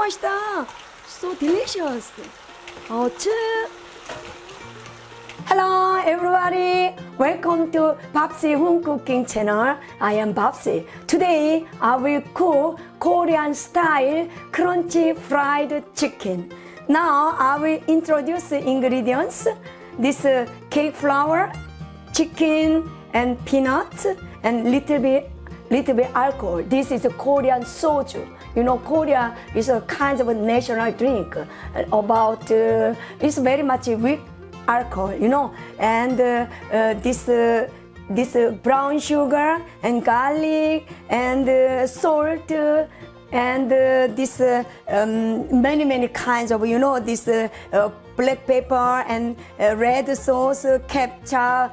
맛있다. So delicious. Hello everybody. Welcome to Babsi Home Cooking Channel. I am Babsi. Today I will cook Korean style crunchy fried chicken. Now I will introduce the ingredients. This cake flour, chicken and peanuts and little bit alcohol. This is a Korean soju. You know, Korea is a kind of a national drink. It's very much weak alcohol, you know. And this brown sugar and garlic and salt and this many kinds of, you know, this black pepper and red sauce, ketchup,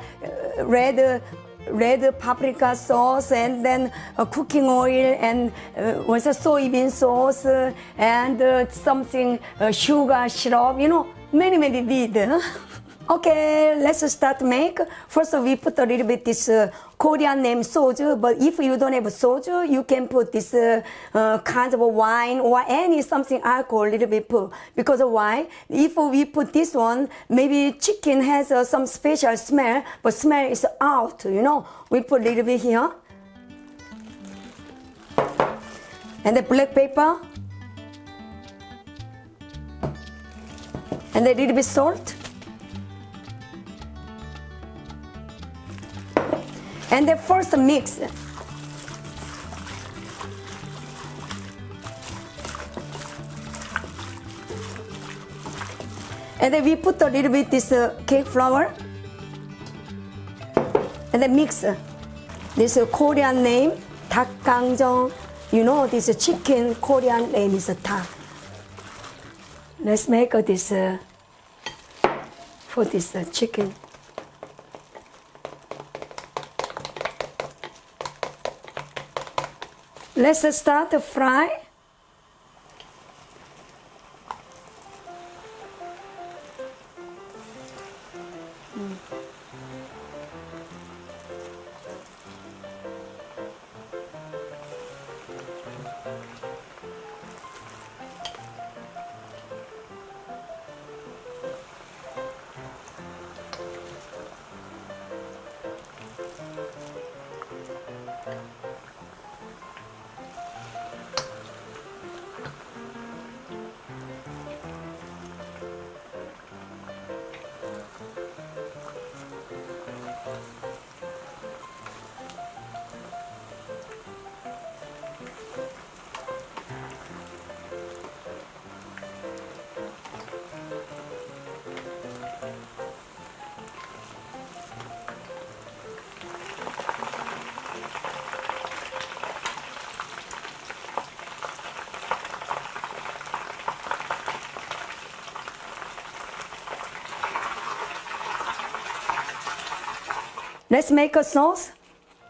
red paprika sauce, and then cooking oil, and also soybean sauce, and something sugar syrup, you know, many need. Okay, let's start make. First we put a little bit this Korean name soju, but if you don't have soju, you can put this kind of wine or any something alcohol, little bit put. Because why? If we put this one, maybe chicken has some special smell, but smell is out, you know. We put a little bit here. And the black pepper. And a little bit salt. And the first mix. And then we put a little bit this cake flour. And then mix this Korean name, Dakgangjeong. You know, this chicken Korean name is Dak. Let's make this for this chicken. Let's start to fry. Let's make a sauce.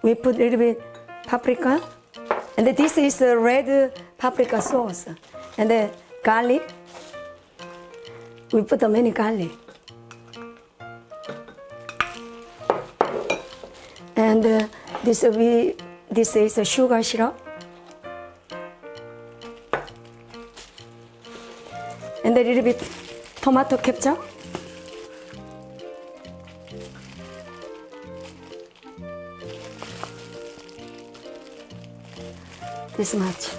We put a little bit paprika. And this is the red paprika sauce. And the garlic. We put many garlic. And this is a sugar syrup. And a little bit tomato ketchup. This much.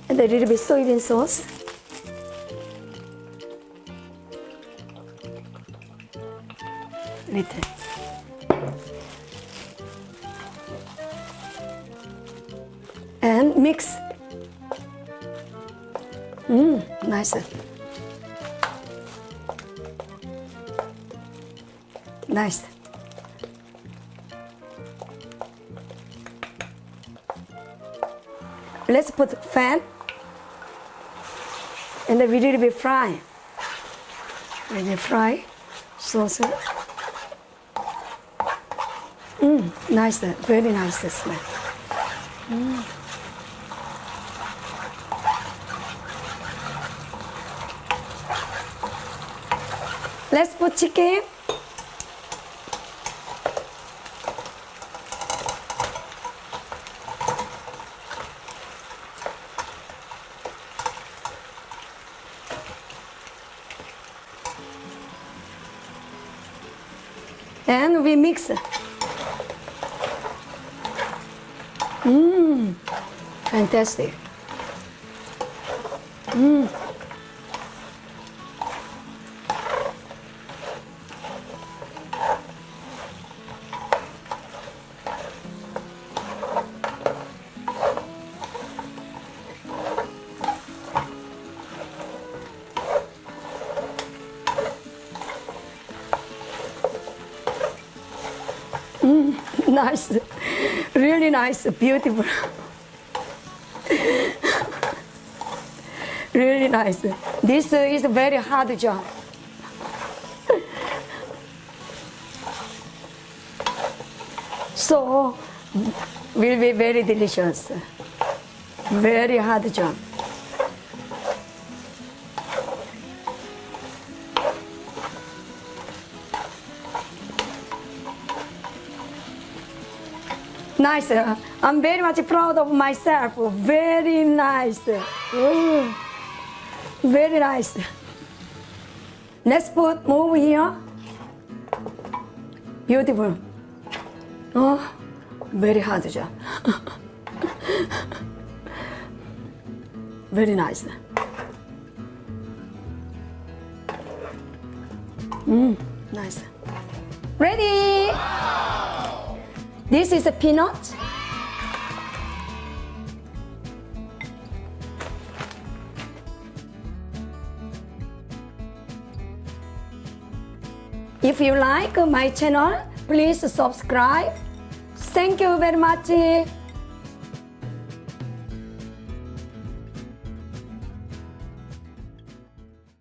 And a little bit soybean sauce. Little. And mix. Nice. Nice. Let's put fat and then we little bit fry. And then fry sauce. Nice, very nice smell. Let's put chicken. And we mix. Fantastic. Nice, really nice, beautiful. Really nice. This is a very hard job. So, will be very delicious. Very hard job. Nice. I'm very much proud of myself. Very nice. Very nice. Let's put more here. Beautiful. Oh, very hard job. Very nice. Nice. Ready? This is a peanut. If you like my channel, please subscribe. Thank you very much.